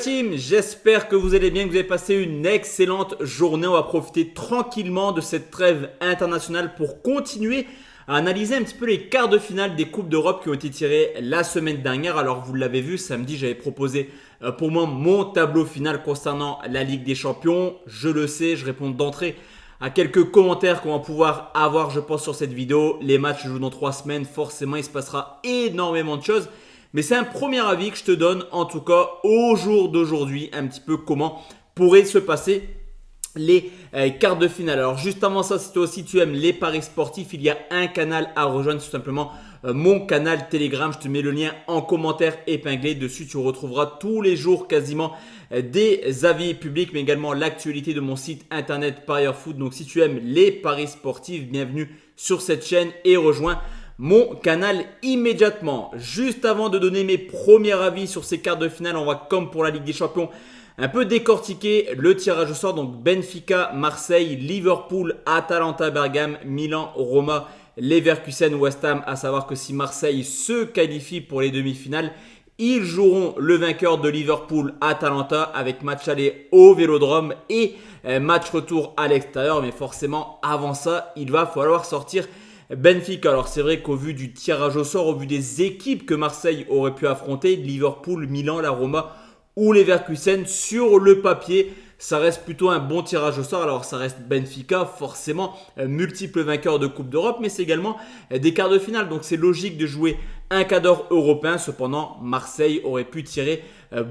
team, j'espère que vous allez bien, que vous avez passé une excellente journée. On va profiter tranquillement de cette trêve internationale pour continuer à analyser un petit peu les quarts de finale des Coupes d'Europe qui ont été tirés la semaine dernière. Alors vous l'avez vu, samedi j'avais proposé pour moi mon tableau final concernant la Ligue des Champions. Je le sais, je réponds d'entrée à quelques commentaires qu'on va pouvoir avoir je pense sur cette vidéo. Les matchs se jouent dans 3 semaines, forcément il se passera énormément de choses. Mais c'est un premier avis que je te donne, en tout cas au jour d'aujourd'hui, un petit peu comment pourraient se passer les quarts de finale. Alors juste avant ça, si toi aussi tu aimes les paris sportifs, il y a un canal à rejoindre, tout simplement mon canal Telegram. Je te mets le lien en commentaire épinglé. Dessus, tu retrouveras tous les jours quasiment des avis publics, mais également l'actualité de mon site internet Parieur Foot. Donc si tu aimes les paris sportifs, bienvenue sur cette chaîne et rejoins mon canal immédiatement. Juste avant de donner mes premiers avis sur ces quarts de finale, on va, comme pour la Ligue des Champions, un peu décortiquer le tirage au sort. Donc Benfica, Marseille, Liverpool, Atalanta, Bergame, Milan, Roma, Leverkusen, West Ham. À savoir que si Marseille se qualifie pour les demi-finales, ils joueront le vainqueur de Liverpool-Atalanta avec match aller au Vélodrome et match retour à l'extérieur. Mais forcément, avant ça, il va falloir sortir Benfica. Alors c'est vrai qu'au vu du tirage au sort, au vu des équipes que Marseille aurait pu affronter, Liverpool, Milan, la Roma ou Leverkusen, sur le papier, ça reste plutôt un bon tirage au sort. Alors ça reste Benfica, forcément multiple vainqueur de Coupe d'Europe, mais c'est également des quarts de finale. Donc c'est logique de jouer un quart d'heure européen. Cependant, Marseille aurait pu tirer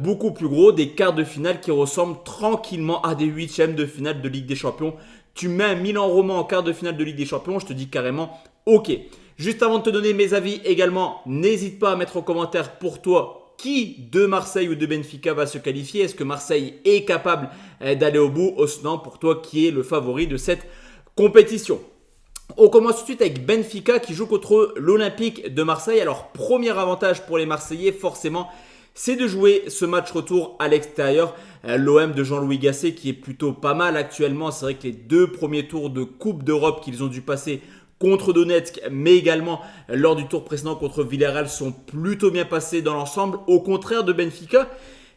beaucoup plus gros, des quarts de finale qui ressemblent tranquillement à des huitièmes de finale de Ligue des Champions. Tu mets un Milan-Roma en quart de finale de Ligue des Champions, je te dis carrément ok. Juste avant de te donner mes avis également, n'hésite pas à mettre en commentaire pour toi qui de Marseille ou de Benfica va se qualifier. Est-ce que Marseille est capable d'aller au bout? Ou sinon, pour toi, qui est le favori de cette compétition? On commence tout de suite avec Benfica qui joue contre l'Olympique de Marseille. Alors, premier avantage pour les Marseillais, forcément, c'est de jouer ce match retour à l'extérieur. L'OM de Jean-Louis Gasset qui est plutôt pas mal actuellement. C'est vrai que les deux premiers tours de Coupe d'Europe qu'ils ont dû passer contre Donetsk, mais également lors du tour précédent contre Villarreal, sont plutôt bien passés dans l'ensemble. Au contraire de Benfica,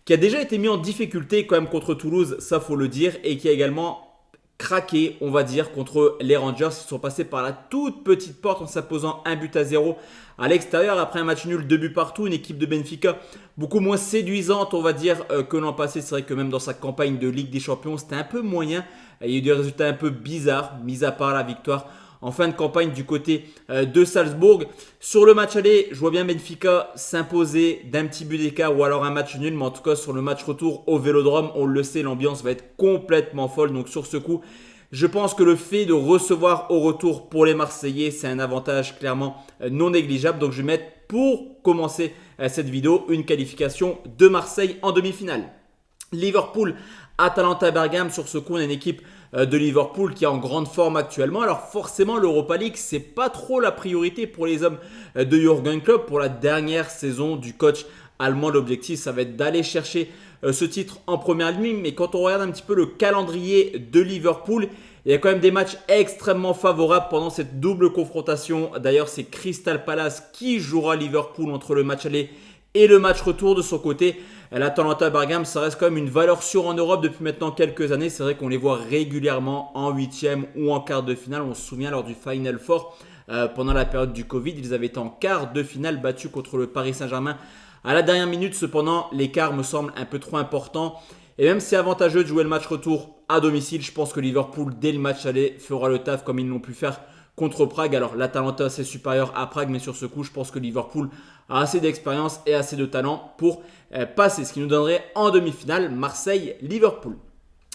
qui a déjà été mis en difficulté quand même contre Toulouse, ça faut le dire, et qui a également craqué, on va dire, contre les Rangers. Ils sont passés par la toute petite porte en s'imposant 1-0 à l'extérieur après un match nul, 2 buts partout. Une équipe de Benfica beaucoup moins séduisante, on va dire, que l'an passé. C'est vrai que même dans sa campagne de Ligue des Champions, c'était un peu moyen. Il y a eu des résultats un peu bizarres, mis à part la victoire en fin de campagne du côté de Salzbourg. Sur le match aller, je vois bien Benfica s'imposer d'un petit but d'écart ou alors un match nul. Mais en tout cas, sur le match retour au Vélodrome, on le sait, l'ambiance va être complètement folle. Donc sur ce coup, je pense que le fait de recevoir au retour pour les Marseillais, c'est un avantage clairement non négligeable. Donc je vais mettre pour commencer cette vidéo une qualification de Marseille en demi-finale. Liverpool, Atalanta, Bergame. Sur ce coup, on a une équipe de Liverpool qui est en grande forme actuellement. Alors forcément, l'Europa League, c'est pas trop la priorité pour les hommes de Jürgen Klopp. Pour la dernière saison du coach allemand, l'objectif, ça va être d'aller chercher ce titre en première ligne. Mais quand on regarde un petit peu le calendrier de Liverpool, il y a quand même des matchs extrêmement favorables pendant cette double confrontation. D'ailleurs, c'est Crystal Palace qui jouera Liverpool entre le match aller et le match retour. De son côté, l'Atalanta Bergame, ça reste quand même une valeur sûre en Europe depuis maintenant quelques années. C'est vrai qu'on les voit régulièrement en huitième ou en quart de finale. On se souvient lors du Final Four, pendant la période du Covid, ils avaient été en quart de finale battus contre le Paris Saint-Germain à la dernière minute. Cependant, l'écart me semble un peu trop important. Et même si c'est avantageux de jouer le match retour à domicile, je pense que Liverpool, dès le match aller, fera le taf comme ils l'ont pu faire contre Prague. Alors l'Atalanta c'est supérieur à Prague, mais sur ce coup je pense que Liverpool a assez d'expérience et assez de talent pour passer. Ce qui nous donnerait en demi-finale Marseille-Liverpool.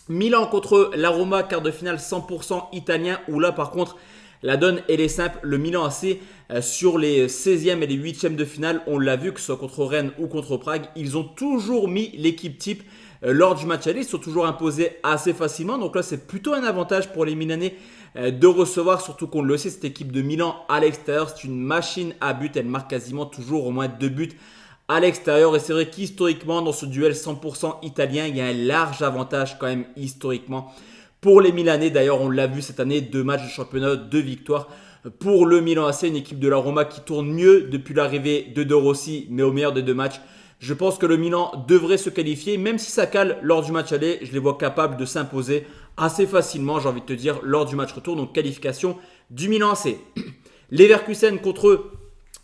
Milan contre la Roma, quart de finale 100% italien, où là par contre la donne elle est simple. Le Milan AC sur les 16e et les 8e de finale, on l'a vu que ce soit contre Rennes ou contre Prague, ils ont toujours mis l'équipe type lors du match aller. Ils sont toujours imposés assez facilement. Donc là c'est plutôt un avantage pour les Milanais de recevoir, surtout qu'on le sait, cette équipe de Milan à l'extérieur, c'est une machine à but. Elle marque quasiment toujours au moins 2 buts à l'extérieur. Et c'est vrai qu'historiquement, dans ce duel 100% italien, il y a un large avantage quand même historiquement pour les Milanais. D'ailleurs, on l'a vu cette année, 2 matchs de championnat, 2 victoires pour le Milan AC, une équipe de la Roma qui tourne mieux depuis l'arrivée de De Rossi, mais au meilleur des 2 matchs, Je pense que le Milan devrait se qualifier, même si ça cale lors du match aller. Je les vois capables de s'imposer assez facilement, j'ai envie de te dire, lors du match retour. Donc qualification du Milan AC. Leverkusen contre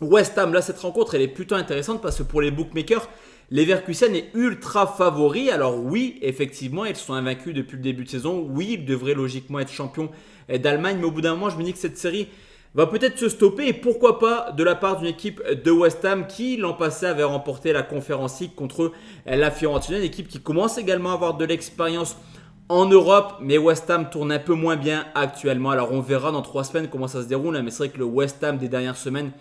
West Ham. Là, cette rencontre, elle est plutôt intéressante parce que pour les bookmakers, Leverkusen est ultra favori. Alors oui, effectivement, ils sont invaincus depuis le début de saison. Oui, ils devraient logiquement être champions d'Allemagne. Mais au bout d'un moment, je me dis que cette série va peut-être se stopper. Et pourquoi pas de la part d'une équipe de West Ham qui, l'an passé, avait remporté la Conference League contre la Fiorentina. Une équipe qui commence également à avoir de l'expérience en Europe. Mais West Ham tourne un peu moins bien actuellement. Alors on verra dans 3 semaines comment ça se déroule. Mais c'est vrai que le West Ham des dernières semaines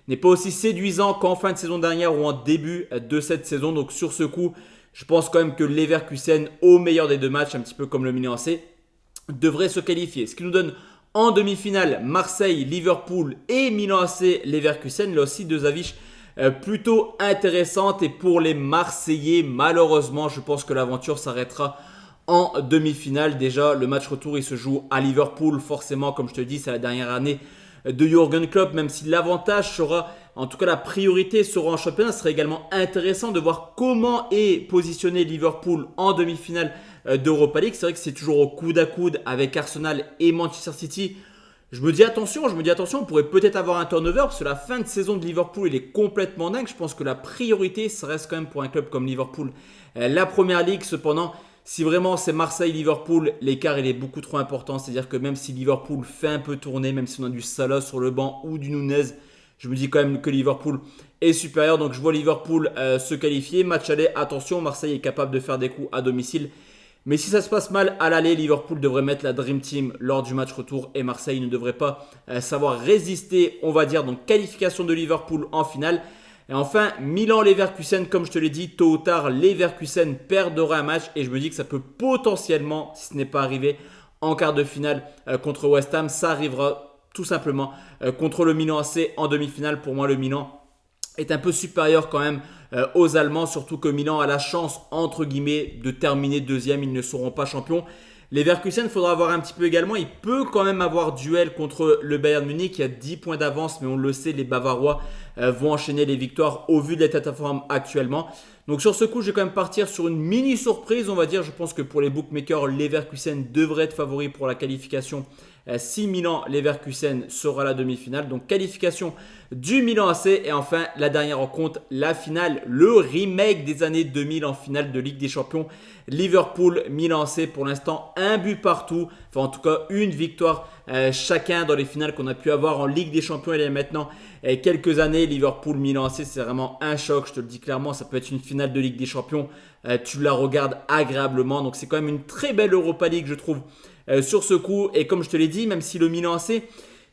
n'est pas aussi séduisant qu'en fin de saison dernière ou en début de cette saison. Donc sur ce coup, je pense quand même que Leverkusen, au meilleur des 2 matchs, un petit peu comme le Milan AC, devrait se qualifier. Ce qui nous donne en demi-finale Marseille, Liverpool et Milan AC, Leverkusen. Là aussi 2 affiches plutôt intéressantes. Et pour les Marseillais, malheureusement, je pense que l'aventure s'arrêtera en demi-finale. Déjà, le match retour, il se joue à Liverpool. Forcément, comme je te dis, c'est la dernière année de Jürgen Klopp, même si l'avantage sera, en tout cas la priorité sera en championnat. Ce serait également intéressant de voir comment est positionné Liverpool en demi-finale d'Europa League. C'est vrai que c'est toujours au coude à coude avec Arsenal et Manchester City. Je me dis attention, on pourrait peut-être avoir un turnover parce que la fin de saison de Liverpool, il est complètement dingue. Je pense que la priorité, ça reste quand même pour un club comme Liverpool la Première Ligue. Cependant, si vraiment c'est Marseille-Liverpool, l'écart il est beaucoup trop important. C'est-à-dire que même si Liverpool fait un peu tourner, même si on a du Salah sur le banc ou du Nunez, je me dis quand même que Liverpool est supérieur. Donc je vois Liverpool se qualifier. Match aller, attention, Marseille est capable de faire des coups à domicile. Mais si ça se passe mal à l'aller, Liverpool devrait mettre la Dream Team lors du match retour. Et Marseille ne devrait pas savoir résister, on va dire. Donc qualification de Liverpool en finale. Et enfin, Milan-Leverkusen, comme je te l'ai dit, tôt ou tard, Leverkusen perdra un match. Et je me dis que ça peut potentiellement, si ce n'est pas arrivé, en quart de finale contre West Ham. Ça arrivera tout simplement contre le Milan AC en demi-finale. Pour moi, le Milan est un peu supérieur quand même aux Allemands. Surtout que Milan a la chance, entre guillemets, de terminer deuxième. Ils ne seront pas champions. Leverkusen, il faudra voir un petit peu également. Il peut quand même avoir duel contre le Bayern Munich. Il y a 10 points d'avance, mais on le sait, les Bavarois vont enchaîner les victoires au vu de l'état de forme actuellement. Donc sur ce coup, je vais quand même partir sur une mini surprise, on va dire. Je pense que pour les bookmakers, Leverkusen devrait être favori pour la qualification si Milan-Leverkusen sera la demi-finale. Donc qualification du Milan AC. Et enfin, la dernière rencontre, la finale, le remake des années 2000 en finale de Ligue des Champions. Liverpool-Milan AC, pour l'instant, un but partout. Enfin, en tout cas, une victoire chacun dans les finales qu'on a pu avoir en Ligue des Champions il y a maintenant quelques années. Liverpool-Milan AC, c'est vraiment un choc. Je te le dis clairement, ça peut être une finale de Ligue des Champions. Tu la regardes agréablement. Donc, c'est quand même une très belle Europa League, je trouve, sur ce coup. Et comme je te l'ai dit, même si le Milan AC,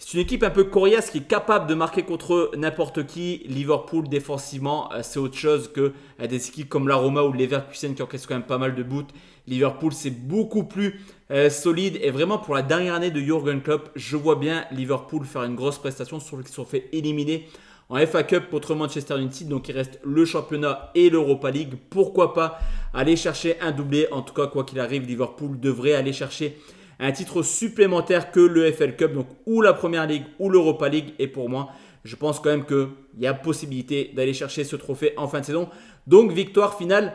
c'est une équipe un peu coriace qui est capable de marquer contre n'importe qui. Liverpool, défensivement, c'est autre chose que des équipes comme la Roma ou le Leverkusen qui encaissent quand même pas mal de buts. Liverpool, c'est beaucoup plus solide. Et vraiment, pour la dernière année de Jürgen Klopp, je vois bien Liverpool faire une grosse prestation, sur qu'ils se sont fait éliminer en FA Cup contre Manchester United. Donc, il reste le championnat et l'Europa League. Pourquoi pas aller chercher un doublé? En tout cas, quoi qu'il arrive, Liverpool devrait aller chercher un titre supplémentaire que le FL Cup, donc ou la Première Ligue ou l'Europa League. Et pour moi, je pense quand même qu'il y a possibilité d'aller chercher ce trophée en fin de saison. Donc victoire finale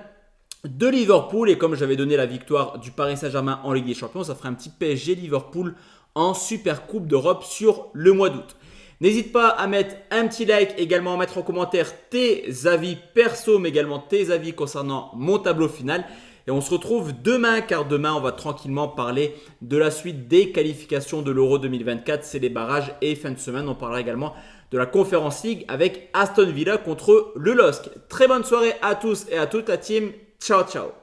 de Liverpool. Et comme j'avais donné la victoire du Paris Saint-Germain en Ligue des Champions, ça ferait un petit PSG Liverpool en Super Coupe d'Europe sur le mois d'août. N'hésite pas à mettre un petit like, également à mettre en commentaire tes avis perso, mais également tes avis concernant mon tableau final. Et on se retrouve demain, car demain, on va tranquillement parler de la suite des qualifications de l'Euro 2024. C'est les barrages et fin de semaine, on parlera également de la Conference League avec Aston Villa contre le LOSC. Très bonne soirée à tous et à toute la team. Ciao, ciao.